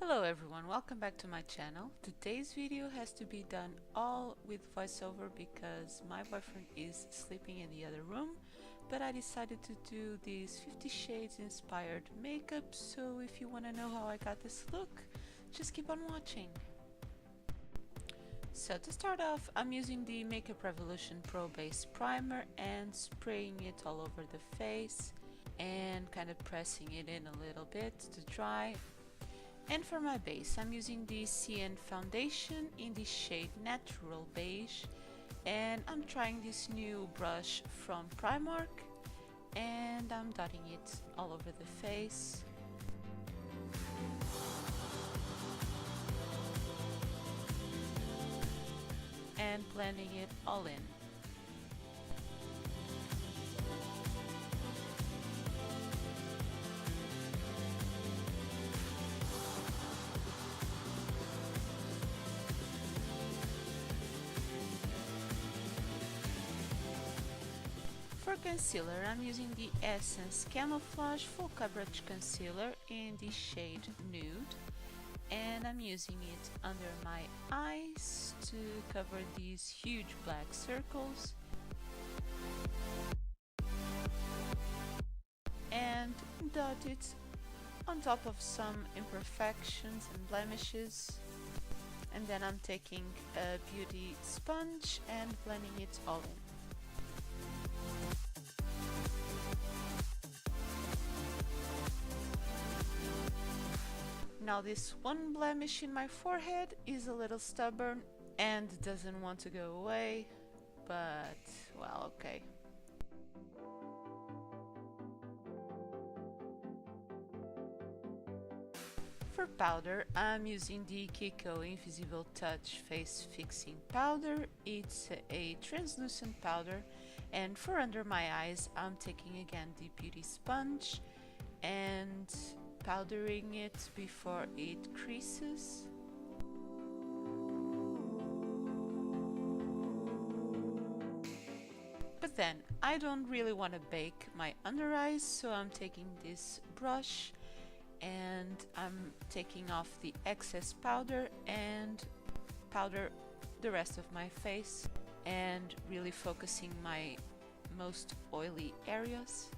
Hello everyone, welcome back to my channel. Today's video has to be done all with voiceover because my boyfriend is sleeping in the other room, but I decided to do this 50 Shades inspired makeup, so if you want to know how I got this look, just keep on watching. So to start off, I'm using the Makeup Revolution Pro Base Primer and spraying it all over the face and kind of pressing it in a little bit to dry. And for my base, I'm using the Cien Foundation in the shade Natural Beige, and I'm trying this new brush from Primark and I'm dotting it all over the face. And blending it all in. For concealer, I'm using the Essence Camouflage Full Coverage Concealer in the shade Nude, and I'm using it under my eyes to cover these huge black circles and dot it on top of some imperfections and blemishes. And then I'm taking a beauty sponge and blending it all in. Now this one blemish in my forehead is a little stubborn and doesn't want to go away, but well, okay. For powder, I'm using the Kiko Invisible Touch Face Fixing Powder. It's a translucent powder, and for under my eyes, I'm taking again the beauty sponge and powdering it before it creases. But then I don't really want to bake my under eyes, so I'm taking this brush and I'm taking off the excess powder and powder the rest of my face and really focusing my most oily areas.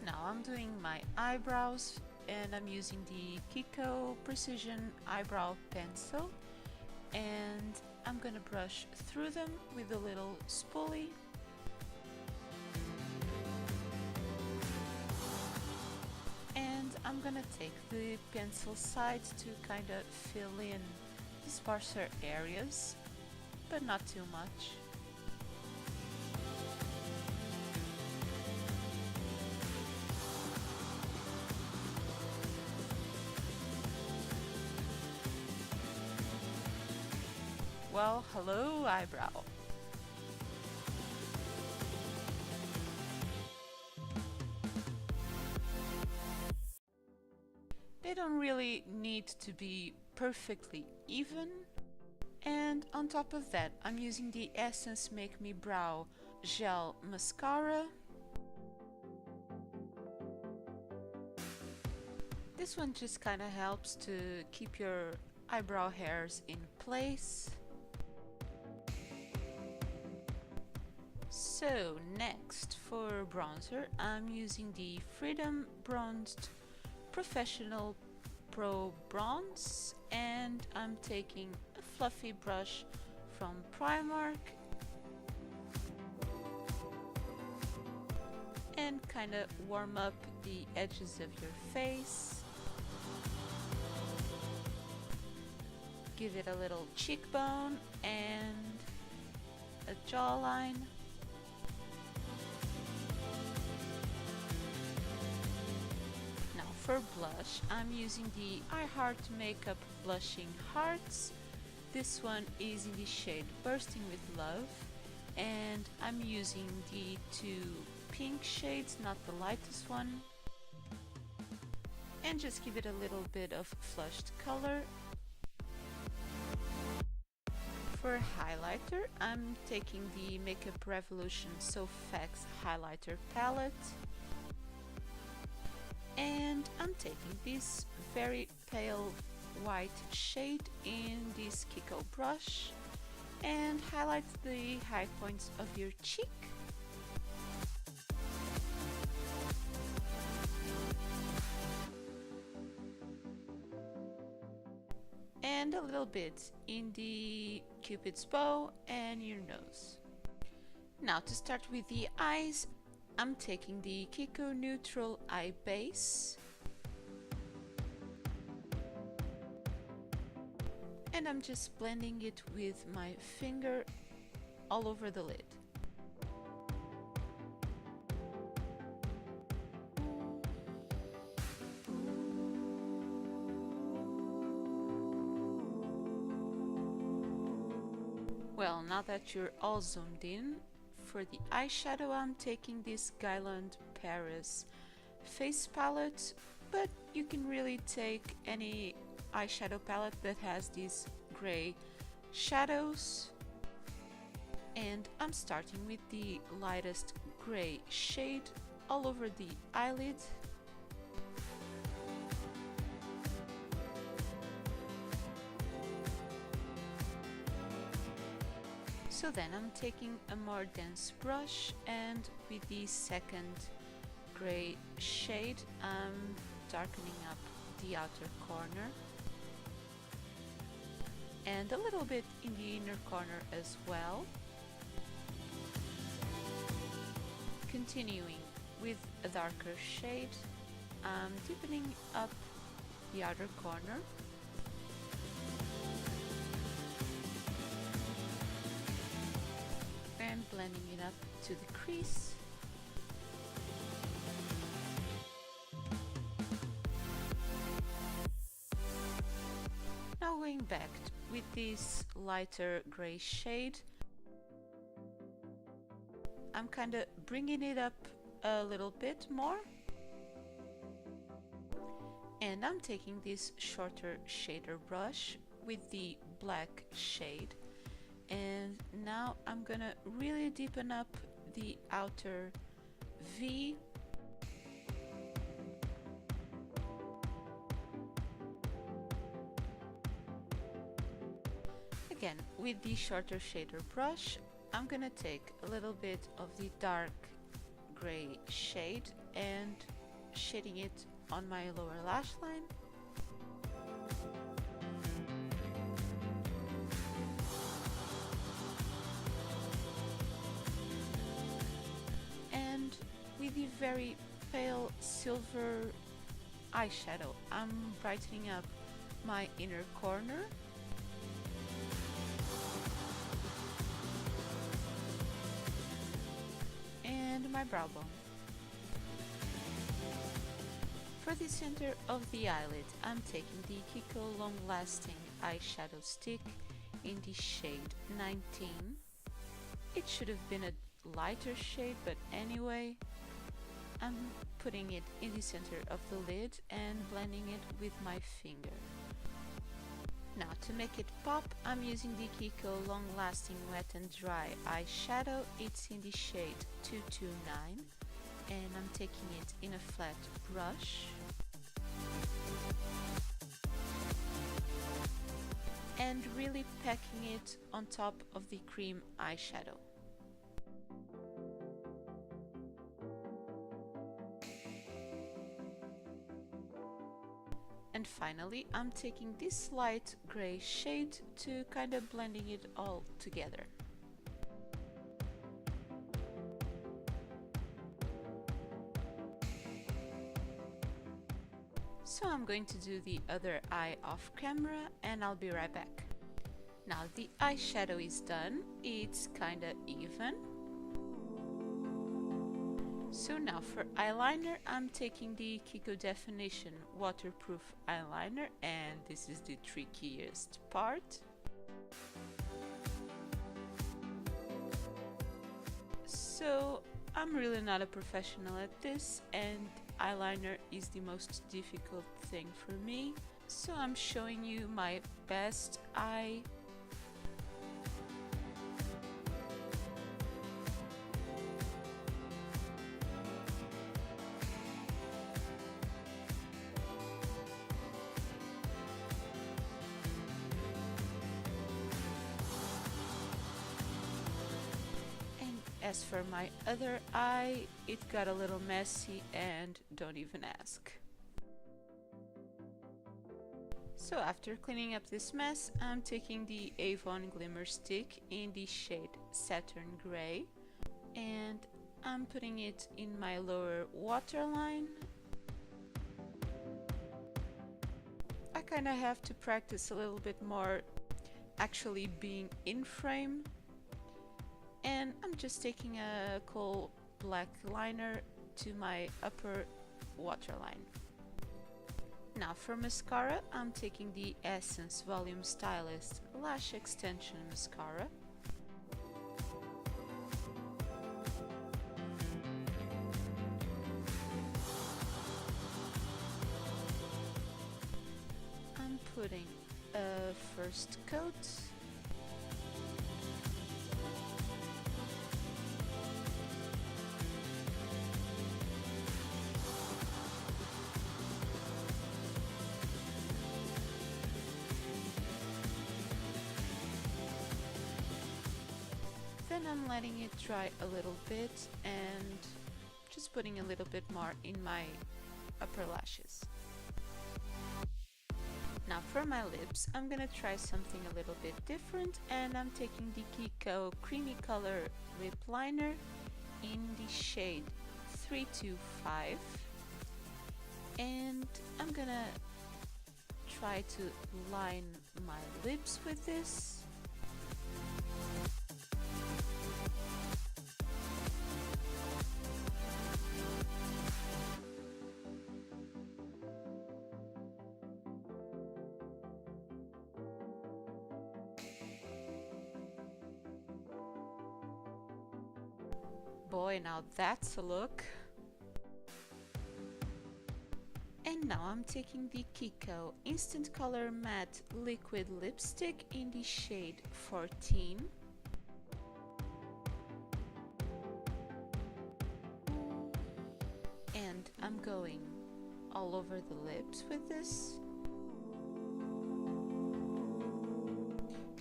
Now I'm doing my eyebrows and I'm using the Kiko Precision Eyebrow Pencil, and I'm gonna brush through them with a little spoolie. And I'm gonna take the pencil side to kind of fill in the sparser areas, but not too much. Well, hello, eyebrow. They don't really need to be perfectly even. And on top of that, I'm using the Essence Make Me Brow Gel Mascara. This one just kind of helps to keep your eyebrow hairs in place. So next for bronzer, I'm using the Freedom Bronzed Professional Pro Bronze, and I'm taking a fluffy brush from Primark and kind of warm up the edges of your face. Give it a little cheekbone and a jawline. For blush, I'm using the I Heart Makeup Blushing Hearts. This one is in the shade Bursting with Love, and I'm using the two pink shades, not the lightest one, and just give it a little bit of flushed color. For highlighter, I'm taking the Makeup Revolution SophX highlighter palette. I'm taking this very pale white shade in this Kiko brush and highlight the high points of your cheek. And a little bit in the Cupid's bow and your nose. Now to start with the eyes, I'm taking the Kiko Neutral Eye Base and I'm just blending it with my finger all over the lid. Well, now that you're all zoomed in, for the eyeshadow I'm taking this Guylond Paris face palette, but you can really take any eyeshadow palette that has these gray shadows. And I'm starting with the lightest gray shade all over the eyelid. So then I'm taking a more dense brush and with the second gray shade I'm darkening up the outer corner and a little bit in the inner corner as well. Continuing with a darker shade, I'm deepening up the outer corner. And blending it up to the crease. Now going back with this lighter gray shade, I'm kind of bringing it up a little bit more. And I'm taking this shorter shader brush with the black shade. And now I'm gonna really deepen up the outer V. Again, with the shorter shader brush, I'm gonna take a little bit of the dark gray shade and shading it on my lower lash line. And with the very pale silver eyeshadow, I'm brightening up my inner corner. And my brow bone. For the center of the eyelid, I'm taking the Kiko Long Lasting Eyeshadow Stick in the shade 19. It should have been a lighter shade, but anyway, I'm putting it in the center of the lid and blending it with my finger. Now to make it pop, I'm using the Kiko Long Lasting Wet and Dry Eyeshadow. It's in the shade 229 and I'm taking it in a flat brush. And really packing it on top of the cream eyeshadow. And finally, I'm taking this light gray shade to kind of blending it all together. So I'm going to do the other eye off camera and I'll be right back. Now the eyeshadow is done, it's kinda even. So now for eyeliner, I'm taking the Kiko Definition Waterproof Eyeliner and this is the trickiest part. So I'm really not a professional at this and eyeliner is the most difficult thing for me. So I'm showing you my best eye. As for my other eye, it got a little messy and don't even ask. So after cleaning up this mess, I'm taking the Avon Glimmerstick in the shade Saturn Gray and I'm putting it in my lower waterline. I kind of have to practice a little bit more actually being in frame, and I'm just taking a coal black liner to my upper waterline. Now for mascara, I'm taking the Essence Volume Stylist Lash Extension Mascara. I'm putting a first coat. Then I'm letting it dry a little bit and just putting a little bit more in my upper lashes. Now for my lips, I'm gonna try something a little bit different, and I'm taking the Kiko Creamy Colour lip liner in the shade 325, and I'm gonna try to line my lips with this. Boy, now that's a look. And now I'm taking the Kiko Instant Colour Matte Liquid Lipstick in the shade 14. And I'm going all over the lips with this.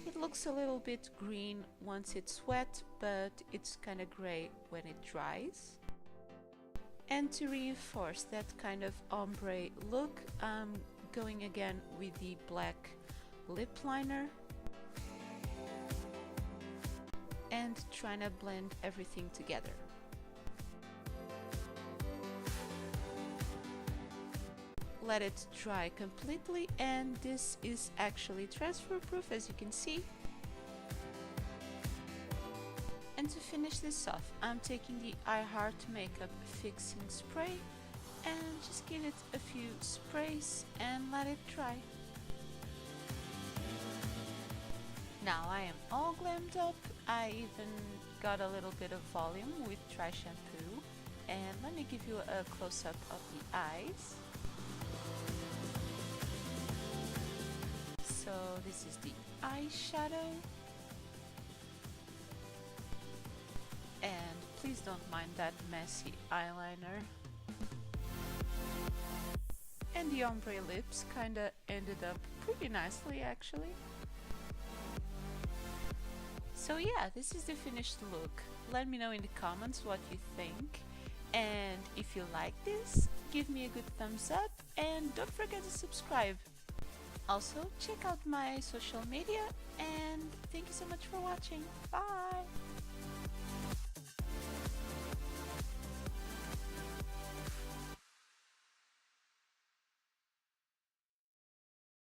It looks a little bit green once it's wet, but it's kind of gray when it dries. And to reinforce that kind of ombre look, I'm going again with the black lip liner and trying to blend everything together. Let it dry completely, and this is actually transfer proof, as you can see. And to finish this off, I'm taking the I Heart Makeup Fixing Spray and just give it a few sprays and let it dry. Now I am all glammed up. I even got a little bit of volume with dry shampoo, and let me give you a close-up of the eyes. So this is the eyeshadow, and please don't mind that messy eyeliner. And the ombre lips kinda ended up pretty nicely actually. So yeah, this is the finished look. Let me know in the comments what you think, and if you like this, give me a good thumbs up and don't forget to subscribe. Also, check out my social media, and thank you so much for watching. Bye!